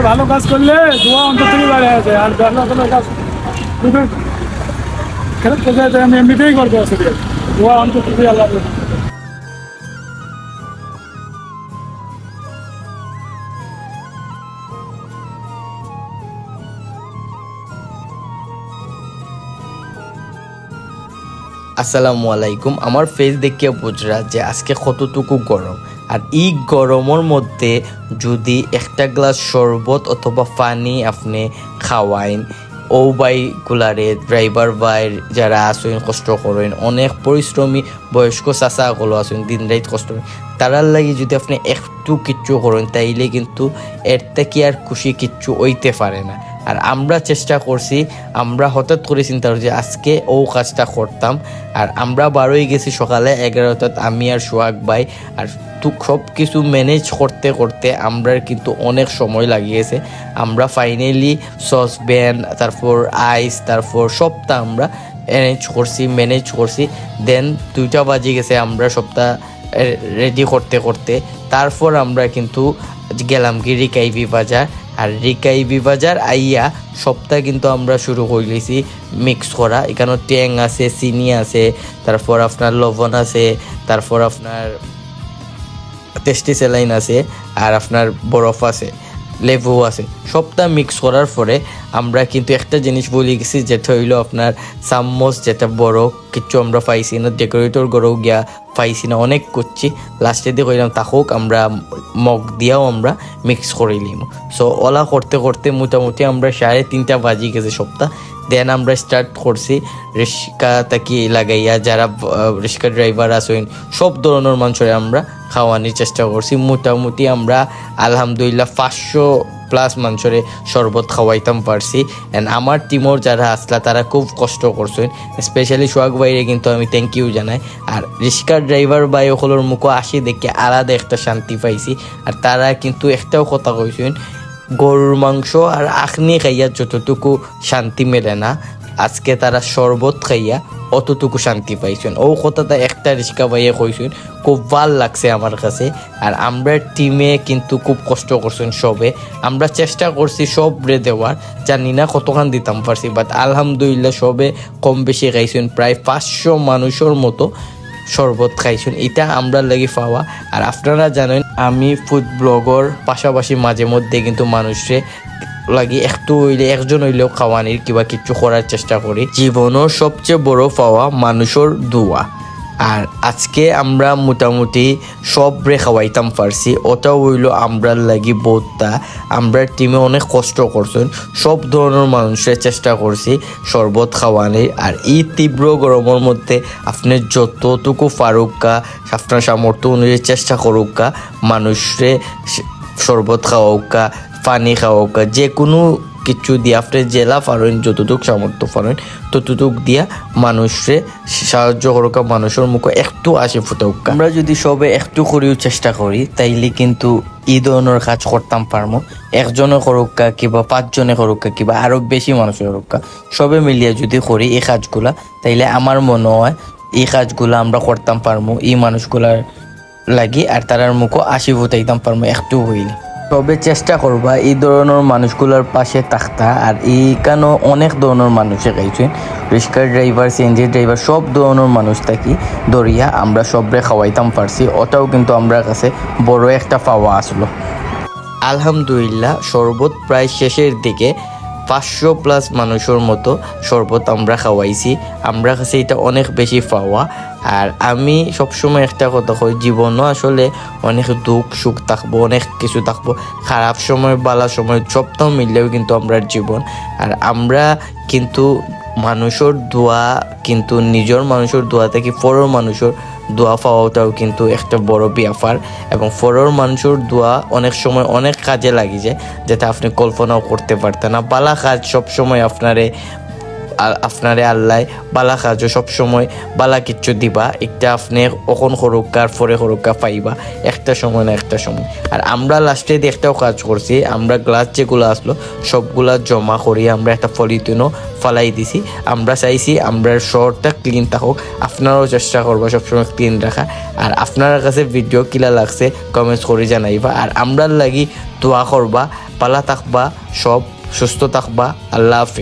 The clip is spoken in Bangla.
ভালো কাজ করলে দোয়া অন্তর থেকে বাইরে আছে, আর ভালো কোনো কাজ খারাপ করতে আমি এমনিতেই করতে আসলে দোয়া অন্তর থেকে আল্লাহ। আসসালামু আলাইকুম। আমার ফেস দেখিয়ে বুঝরা যে আজকে কতটুকু গরম, আর এই গরমের মধ্যে যদি একটা গ্লাস শরবত অথবা পানি আপনি খাওয়াইন, ও বাইগুলারে ড্রাইভার বাইর যারা আসেন কষ্ট করেন, অনেক পরিশ্রমী বয়স্ক চাচাগুলো আসেন দিন রাত কষ্ট করেন, তারার লাগে যদি আপনি একটু কিচ্ছু করেন তাইলে কিন্তু এর থেকে আর খুশি কিচ্ছু হইতে পারে না। আর আমরা চেষ্টা করছি, আমরা হঠাৎ করে চিন্তা করছি আজকে ও কাজটা করতাম, আর আমরা বারোই গেছি সকালে 11টাত, আমি আর সোহাগ ভাই, আর সব কিছু ম্যানেজ করতে করতে আমরা কিন্তু অনেক সময় লাগিয়েছে। আমরা ফাইনালি সসপ্যান, তারপর আইস, তারপর সবটা আমরা ম্যানেজ করছি। দেন 2টা বাজে গেছে আমরা সবটা রেডি করতে করতে। তারপর আমরা কিন্তু গেলাম কি রিকাইবি বাজার, আর রিকাইবি বাজার আইয়া সবটা কিন্তু আমরা শুরু করে দিয়েছি মিক্স করা। এখানে ট্যাং আছে, চিনি আছে, তারপর আপনার লবণ আছে, তারপর আপনার টেস্টি স্যালাইন আছে, আর আপনার বরফ আছে, লেবু আছে। সবটা মিক্স করার পরে আমরা কিন্তু একটা জিনিস বলে গেছি, যেটা হইলো আপনার চামচ, যেটা বড় কিছু আমরা পাইছি না, ডেকোরেটর গড়েও গিয়া পাইছি না, অনেক করছি। লাস্টে দিয়ে কইলাম তাহোক আমরা মগ দিয়াও আমরা মিক্স করে নিব। সো ওলা করতে করতে মোটামুটি আমরা 3:30 বাজি গেছে সপ্তাহ। দেন আমরা স্টার্ট করছি রিক্সা তাকি লাগাইয়া, যারা রিক্সা ড্রাইভার আসেন সব ধরনের মানুষের আমরা খাওয়ানোর চেষ্টা করছি। মোটামুটি আমরা আলহামদুলিল্লাহ 500+ মানুষের শরবত খাওয়াইতাম পারছি। অ্যান্ড আমার টিমর যারা আসলা তারা খুব কষ্ট করছেন, স্পেশালি সোহাগ ভাইরে কিন্তু আমি থ্যাংক ইউ জানাই। আর রিক্সার ড্রাইভার ভাই ওগুলোর মুখে আসি দেখে আলাদা একটা শান্তি পাইছি। আর তারা কিন্তু একটাও কথা কইছেন, গরুর মাংস আর আখনি খাইয়া যতটুকু শান্তি মেলে না, আজকে তারা শরবত খাইয়া অতটুকু শান্তি পাইছেন। ও কথাটা একটা রিক্সা ভাইয়ে কইছেন, খুব ভাল লাগছে আমার কাছে। আর আমরা টিমে কিন্তু খুব কষ্ট করছেন সবে, আমরা চেষ্টা করছি সব রে দেওয়ার, জানি না কতখান দিতাম পারছি, বাট আলহামদুলিল্লাহ সবে কম বেশি খাইছেন, প্রায় 500 মানুষের মতো শরবত খাইছেন। এটা আমরা লাগি পাওয়া। আর আপনারা জানেন আমি ফুড ব্লগর, পাশাপাশি মাঝে মধ্যে কিন্তু মানুষে লাগি একটু হইলে একজন হইলেও খাওয়ানির কিবা কিছু করার চেষ্টা করি। জীবনের সবচেয়ে বড় পাওয়া মানুষের দোয়া। আর আজকে আমরা মোটামুটি সব রে খাওয়াইতাম পারছি, ওটাও হইলো আমরা লাগি বহুতটা। আমরা টিমে অনেক কষ্ট করছেন, সব ধরনের মানুষের চেষ্টা করছি শরবত খাওয়ানির। আর এই তীব্র গরমের মধ্যে আপনি যতটুকু পারুকা, আপনার সামর্থ্য অনুযায়ী চেষ্টা করুকা মানুষরে শরবত খাওয়াউকা, পানি খাওয়াউকা, যে কোনো কিছু দিয়ে আপনি জেলা পারেন, যতটুক সামর্থ্য পারেন ততটুক দিয়া মানুষরে সাহায্য করুকা, মানুষের মুখে একটু আসে ফুটাউকা। আমরা যদি সবে একটু করেও চেষ্টা করি তাইলে কিন্তু এই ধরনের কাজ করতাম পারবো। একজনে করুকা কিবা 5 জনে করুকা কিবা আরো বেশি মানুষের করুকা, সবে মিলিয়ে যদি করি এই কাজগুলা, তাইলে আমার মনে হয় এই কাজগুলা আমরা করতাম পারবো এই মানুষগুলার লাগি, আর তারার মুখে আসি ফুটাইতাম পারবো একটু হইলে। তবে চেষ্টা করবা এই ধরনের মানুষগুলোর পাশে থাকতা। আর এইখানেও অনেক ধরনের মানুষে গাইছেন, রিক্সার ড্রাইভার, সিএনজি ড্রাইভার, সব ধরনের মানুষ থাকি দরিয়া আমরা সবরে খাওয়াইতাম পারছি। ওটাও কিন্তু আমরা কাছে বড় একটা পাওয়া আসলো। আলহামদুলিল্লাহ শরবত প্রায় শেষের দিকে 500+ মানুষের মতো শরবত আমরা খাওয়াইছি। আমরা কাছে এটা অনেক বেশি পাওয়া। আর আমি সবসময় একটা কথা কই, জীবনও আসলে অনেক দুঃখ সুখ থাকবো, অনেক কিছু থাকবো, খারাপ সময় বালা সময় সবটাও মিললেও কিন্তু আমরা জীবন। আর আমরা কিন্তু মানুষের দোয়া, কিন্তু নিজের মানুষের দোয়া থেকে পরের মানুষের দোয়া পাওয়াটাও কিন্তু একটা বড় ব্যাপার। এবং পরের মানুষের দোয়া অনেক সময় অনেক কাজে লাগি যায়, যেটা আপনি কল্পনাও করতে পারতেন না। বালা কাজ সবসময় আপনারে আপনারে আল্লাহ বালা কাজও সবসময় বালা কিচ্ছু দিবা, একটা আপনি অখন সরকার পরে সরকার পাইবা একটা সময় না একটা সময়। আর আমরা লাস্টে একটাও কাজ করছি, আমরা গ্লাস যেগুলো আসলো সবগুলা জমা করি আমরা একটা পলিথিনও ফালাই দিছি। আমরা চাইছি আমরা শহরটা ক্লিন থাকুক, আপনারাও চেষ্টা করবো সবসময় ক্লিন রাখা। আর আপনার কাছে ভিডিও কিলা লাগছে কমেন্টস করে জানাইবা। আর আমরার লাগি দোয়া করবা, পালা থাকবা, সব সুস্থ থাকবা। আল্লাহ হাফিজ।